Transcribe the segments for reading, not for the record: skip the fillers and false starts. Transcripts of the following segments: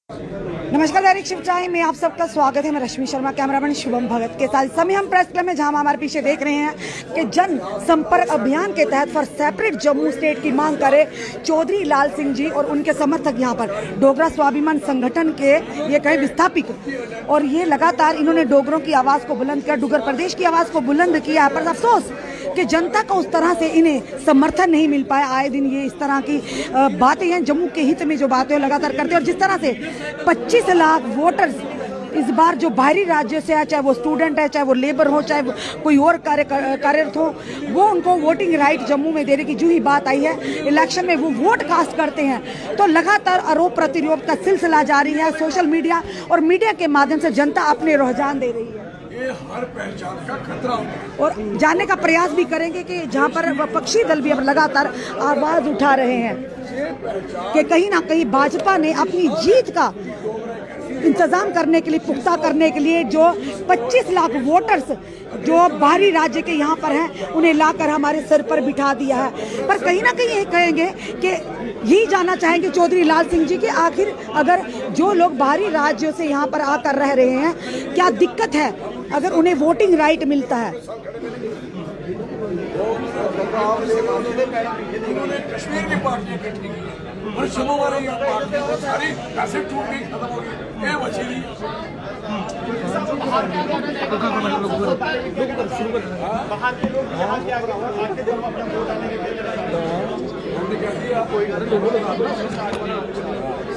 नमस्कार, दैनिक शिव टाइम में आप सबका स्वागत है। मैं रश्मि शर्मा, कैमरामैन शुभम भगत के साथ। इस समय हम प्रेस क्लब में जहां हमारे पीछे देख रहे हैं कि जन संपर्क अभियान के तहत फॉर सेपरेट जम्मू स्टेट की मांग करे चौधरी लाल सिंह जी और उनके समर्थक यहां पर डोगरा स्वाभिमान संगठन के ये कहें विस्थापित, और ये लगातार इन्होंने डोगरों की आवाज़ को बुलंद किया, डुग्गर प्रदेश की आवाज़ को बुलंद किया। पर अफसोस कि जनता को उस तरह से इन्हें समर्थन नहीं मिल पाया। आए दिन ये इस तरह की बातें हैं, जम्मू के हित में जो बातें लगातार करते हैं। और जिस तरह से 25 लाख वोटर्स इस बार जो बाहरी राज्यों से है, चाहे वो स्टूडेंट है, चाहे वो लेबर हो, चाहे वो कोई और कार्यरत हो, वो उनको वोटिंग राइट जम्मू में देने की जो ही बात आई है, इलेक्शन में वो वोट कास्ट करते हैं। तो लगातार आरोप प्रत्यारोप का सिलसिला जारी है। सोशल मीडिया और मीडिया के माध्यम से जनता अपने रुझान दे रही है। ये हर पहचान का खतरा और जानने का प्रयास भी करेंगे कि जहां पर विपक्षी दल भी अब लगातार आवाज उठा रहे हैं कि कहीं ना कहीं भाजपा ने अपनी जीत का इंतजाम करने के लिए, पुख्ता करने के लिए जो 25 लाख वोटर्स जो बाहरी राज्य के यहाँ पर हैं उन्हें लाकर हमारे सिर पर बिठा दिया है। पर कहीं ना कहीं ये कहेंगे कि यही जानना चाहेंगे चौधरी लाल सिंह जी कि आखिर अगर जो लोग बाहरी राज्यों से यहाँ पर आकर रह रहे हैं, क्या दिक्कत है अगर उन्हें वोटिंग राइट मिलता है? कश्मीर की पार्टियां इकट्ठी की और जम्मू वाले पार्टियां सारी पैसे टूट गई, खत्म हो गई, ये बची नहीं।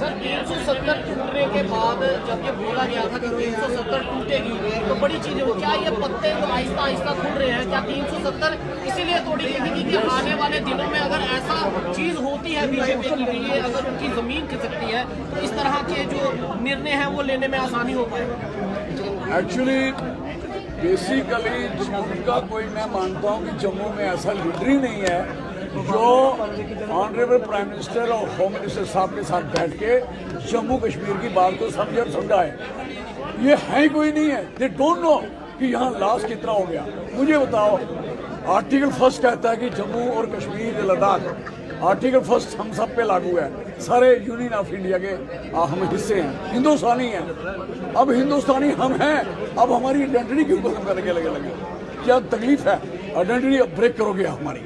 सर 370 टूटने के बाद जब ये बोला गया था कि 370 टूटेगी तो बड़ी चीज है। क्या ये पत्ते आहिस्ता आहिस्ता खुल रहे हैं? क्या 370 इसीलिए तोड़ी गई कि आने वाले दिनों में अगर ऐसा चीज होती है बीजेपी के लिए, अगर उनकी जमीन खिसकती है तो इस तरह के जो निर्णय है वो लेने में आसानी हो पाएगा? एक्चुअली बेसिकली उनका कोई, मैं मानता हूँ कि जम्मू में ऐसा लीडर ही नहीं है जो ऑनरेबल प्राइम मिनिस्टर और होम मिनिस्टर साहब के साथ बैठ के जम्मू कश्मीर की बात को समझे और समझाए। ये है ही कोई नहीं है। दे डोंट नो कि यहाँ लॉस कितना हो गया। मुझे बताओ, आर्टिकल 1 कहता है कि जम्मू और कश्मीर, लद्दाख, आर्टिकल 1 हम सब पे लागू है। सारे यूनियन ऑफ इंडिया के हम हिस्से हैं, हिंदुस्तानी हैं। अब हिंदुस्तानी हम हैं, अब हमारी आइडेंटिटी क्यों खत्म करने लगे? क्या तकलीफ है? आइडेंटिटी ब्रेक करोगे हमारी।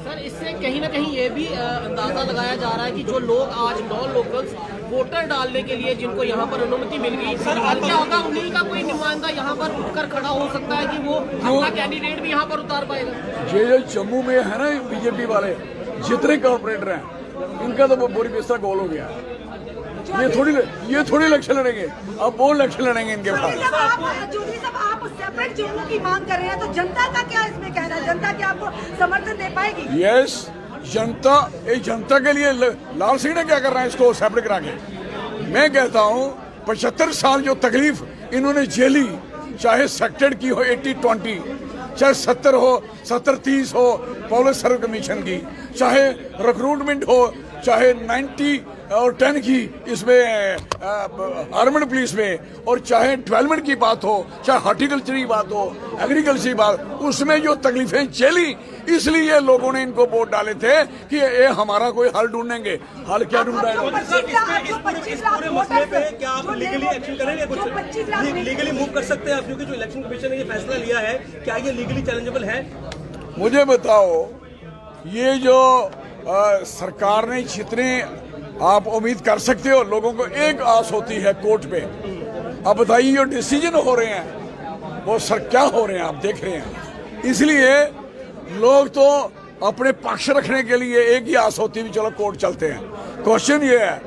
सर इससे कहीं ना कहीं ये भी अंदाजा लगाया जा रहा है कि जो लोग आज नॉन लोकल्स वोटर डालने के लिए जिनको यहाँ पर अनुमति मिल गई, सर क्या होगा, उन्हीं का कोई नुमाइंदा यहाँ पर उठकर खड़ा हो सकता है कि वो अपना कैंडिडेट भी यहाँ पर उतार पाएगा? ये जो जम्मू में है ना बीजेपी वाले जितने कॉर्पोरेटर हैं, इनका तो बोरी बिस्तर गोल हो गया। ये थोड़ी इलेक्शन लड़ेंगे, अब वो इलेक्शन लड़ेंगे इनके पास। चौधरी साहब, आप सेपरेट जम्मू की मांग कर रहे हैं, तो जनता का क्या इसमें कहना है? जनता क्या आपको समर्थन दे पाएगी? यस, जनता के लिए लाल सिंह ने क्या करना है इसको सेपरेट करा के? मैं कहता हूँ 75 साल जो तकलीफ इन्होंने झेली, चाहे सेक्टर की हो 80-20, चाहे 70 हो, 70-30 हो पुलिस सर्विस कमीशन की, चाहे रिक्रूटमेंट हो, चाहे 90 और 10 की इसमें आर्मड पुलिस में, और चाहे डेवलपमेंट की बात हो, चाहे हॉर्टिकल्चर की बात हो, एग्रीकल्चर की बात, उसमें जो तकलीफें झेली, इसलिए लोगों ने इनको वोट डाले थे कि ये हमारा कोई हल ढूंढेंगे। हल क्या ढूंढा है? पूरे मसले पे क्या आप लीगली एक्शन करेंगे? कुछ लीगली मूव कर सकते हैं आप, क्योंकि जो इलेक्शन कमीशन ने ये फैसला लिया है, क्या ये लीगली चैलेंजेबल है? मुझे बताओ, ये जो सरकार ने जितने आप उम्मीद कर सकते हो, लोगों को एक आस होती है कोर्ट पे। अब बताइए जो डिसीजन हो रहे हैं वो सर क्या हो रहे हैं आप देख रहे हैं। इसलिए लोग तो अपने पक्ष रखने के लिए एक ही आस होती है, चलो कोर्ट चलते हैं। क्वेश्चन ये है,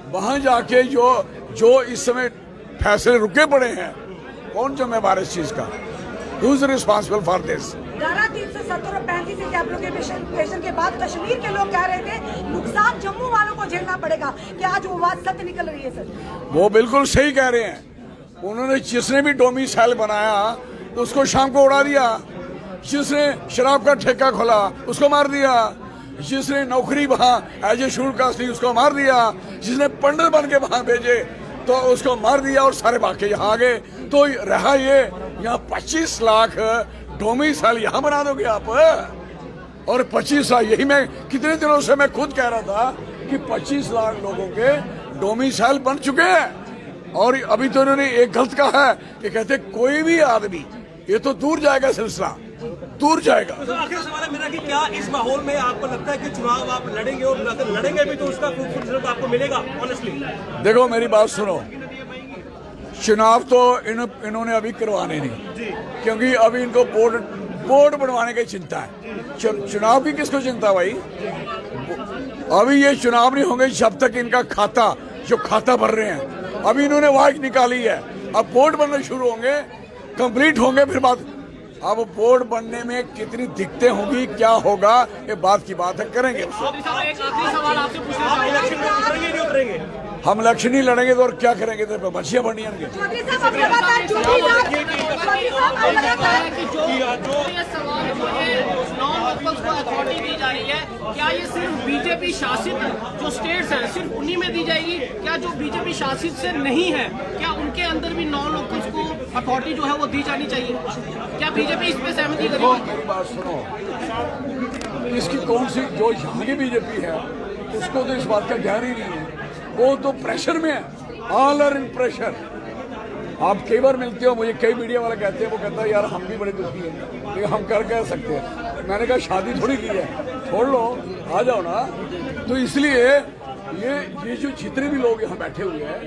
वहां जाके जो इस समय फैसले रुके पड़े हैं, कौन जिम्मेवार है इस चीज का? Who is responsible for this? धारा 370 और 35 के एप्लीकेशन के बाद कश्मीर के लोग कह रहे थे नुकसान जम्मू वालों को झेलना पड़ेगा। क्या आज वो बात सत्य निकल रही है? सर वो बिल्कुल सही कह रहे हैं। उन्होंने जिसने भी डोमिसाइल बनाया तो उसको शाम को उड़ा दिया, जिसने शराब का ठेका खोला उसको मार दिया, जिसने नौकरी वहाँ एज ए शेड्यूल्ड कास्ट ली उसको मार दिया, जिसने पंडित बन के वहाँ भेजे तो उसको मार दिया, और सारे बाकी यहाँ आ गए। तो रहा ये यहाँ 25 लाख डोमिसाइल यहाँ बना दोगे आप, और 25 लाख, यही मैं कितने दिनों से मैं खुद कह रहा था कि 25 लाख लोगों के डोमिसाइल बन चुके हैं। और अभी तो इन्होंने एक गलत कहा है कि कहते कोई भी आदमी, ये तो दूर जाएगा, सिलसिला दूर जाएगा। तो आखिर सवाल है मेरा कि क्या इस माहौल में आपको लगता है कि चुनाव आप लड़ेंगे, और अगर लड़ेंगे भी तो उसका फ्रूटफुल रिजल्ट आपको मिलेगा ऑनेस्टली? देखो मेरी बात सुनो, चुनाव तो इन्होंने अभी करवाने नहीं, क्योंकि अभी इनको बोर्ड बनवाने की चिंता है। चुनाव की किसको चिंता भाई? अभी ये चुनाव नहीं होंगे जब तक इनका खाता, जो खाता भर रहे हैं, अभी इन्होंने वाच निकाली है, अब बोर्ड बनने शुरू होंगे, कंप्लीट होंगे, फिर बात। अब बोर्ड बनने में कितनी दिक्कतें होंगी, क्या होगा, ये बात की बात है, करेंगे उसको। एक आखिरी सवाल आपसे पूछना आप चाहूंगा। इलेक्शन में उतरेंगे नहीं उतरेंगे? हम इलेक्शन नहीं लड़ेंगे तो और क्या करेंगे? तो बचिया बढ़नी है। चौधरी साहब अब लगातार चौधरी साहब अब लगातार कि जो ये सवाल जो है नॉन लोकल्स को अथॉरिटी दी जा रही है, क्या ये सिर्फ बीजेपी शासित जो स्टेट्स हैं सिर्फ उन्हीं में दी जाएगी? क्या जो बीजेपी शासित से नहीं है, क्या उनके अंदर भी नॉन लोकल्स को अथॉरिटी जो है वो दी जानी चाहिए? क्या बीजेपी इस पे सहमति करेगी? मेरी बात सुनो, इसकी कौन सी, जो यहाँ की बीजेपी है उसको तो इस बात का ज्ञान ही नहीं है, वो तो प्रेशर में है, ऑल आर इन प्रेशर। आप कई बार मिलते हो मुझे, कई मीडिया वाले कहते हैं, वो कहता है यार हम भी बड़े दुखी हैं, लेकिन हम कर कह सकते हैं। मैंने कहा शादी थोड़ी की है, छोड़ लो, आ जाओ ना। तो इसलिए ये जो जितने भी लोग यहाँ बैठे हुए हैं,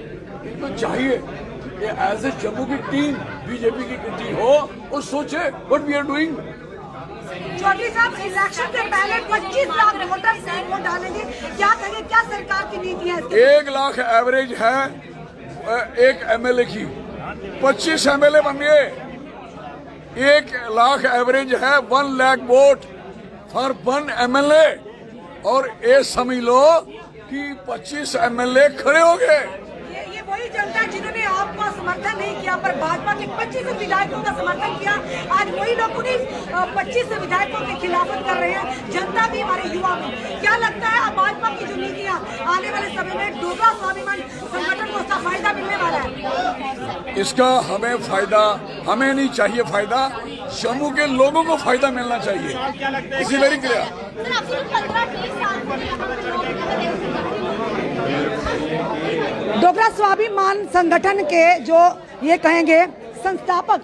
इनको चाहिए कि एज ए जम्मू की टीम, बीजेपी की टीम हो और सोचे what we are doing. Chaudhary साहब इलेक्शन से पहले 25 लाख वोटर वोट डालेंगे, क्या कहेंगे, क्या सरकार की नीति है? 1 लाख एवरेज है एक एमएलए की, 25 एमएलए बन गए। 1 लाख एवरेज है, 1 लाख वोट फॉर 1 एमएलए, और ये समझ लो कि 25 एमएलए खड़े हो गए। ये वही जनता जिन्होंने आपका समर्थन नहीं किया, पर भाजपा के 25 विधायकों का समर्थन किया, आज वही लोग उन्हीं 25 विधायकों के खिलाफत कर रहे हैं, जनता भी, हमारे युवा भी। क्या लगता है अब भाजपा की जो नीतियां आने वाले समय में डोगरा स्वाभिमान संगठन को उसका फायदा मिलने वाला है? इसका हमें फायदा, हमें नहीं चाहिए फायदा, जम्मू के लोगों को फायदा मिलना चाहिए। इसी वेरी क्लियर। डोगरा स्वाभिमान संगठन के जो ये कहेंगे संस्थापक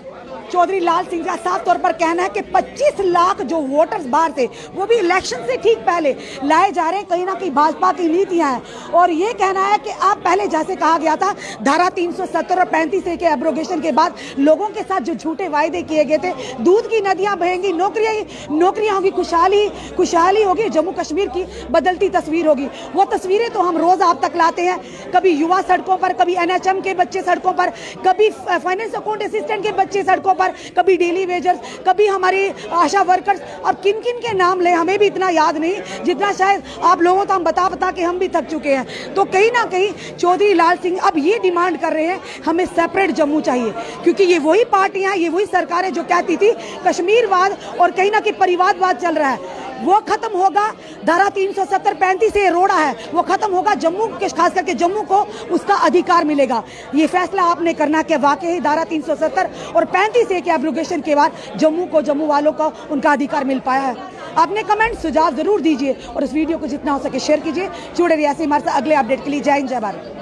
चौधरी लाल सिंह का साफ तौर पर कहना है कि 25 लाख जो वोटर्स बाहर थे, वो भी इलेक्शन से ठीक पहले लाए जा रहे हैं, कहीं ना कहीं भाजपा की नीतियां हैं। और ये कहना है कि आप पहले जैसे कहा गया था धारा 370 और 35 के एब्रोगेशन के बाद लोगों के साथ जो झूठे वायदे किए गए थे, दूध की नदियां बहेंगी, नौकरियां होगी, खुशहाली होगी, जम्मू कश्मीर की बदलती तस्वीर होगी। वो तस्वीरें तो हम रोज आप तक लाते हैं, कभी युवा सड़कों पर, कभी NHM के बच्चे सड़कों पर, कभी फाइनेंस अकाउंट असिस्टेंट के बच्चे सड़कों पर, कभी डेली वेजर्स, कभी हमारी आशा वर्कर्स, और किन किन के नाम ले हमें भी इतना याद नहीं जितना शायद आप लोगों को हम बता के हम भी थक चुके हैं। तो कहीं ना कहीं चौधरी लाल सिंह अब ये डिमांड कर रहे हैं, हमें सेपरेट जम्मू चाहिए, क्योंकि ये वही पार्टियां, ये वही सरकारें जो कहती थी कश्मीरवाद और कहीं ना कहीं परिवारवाद चल रहा है, वो खत्म होगा। धारा 370 35 से रोड़ा है, वो खत्म होगा, जम्मू के खास करके जम्मू को उसका अधिकार मिलेगा। ये फैसला आपने करना कि वाकई धारा 370 और 35 के एब्रोगेशन के बाद जम्मू को, जम्मू वालों को उनका अधिकार मिल पाया है। आपने कमेंट सुझाव जरूर दीजिए और इस वीडियो को जितना हो सके शेयर कीजिए। जुड़े रहिए ऐसे हमारे साथ अगले अपडेट के लिए। जय हिंद, जय भारत।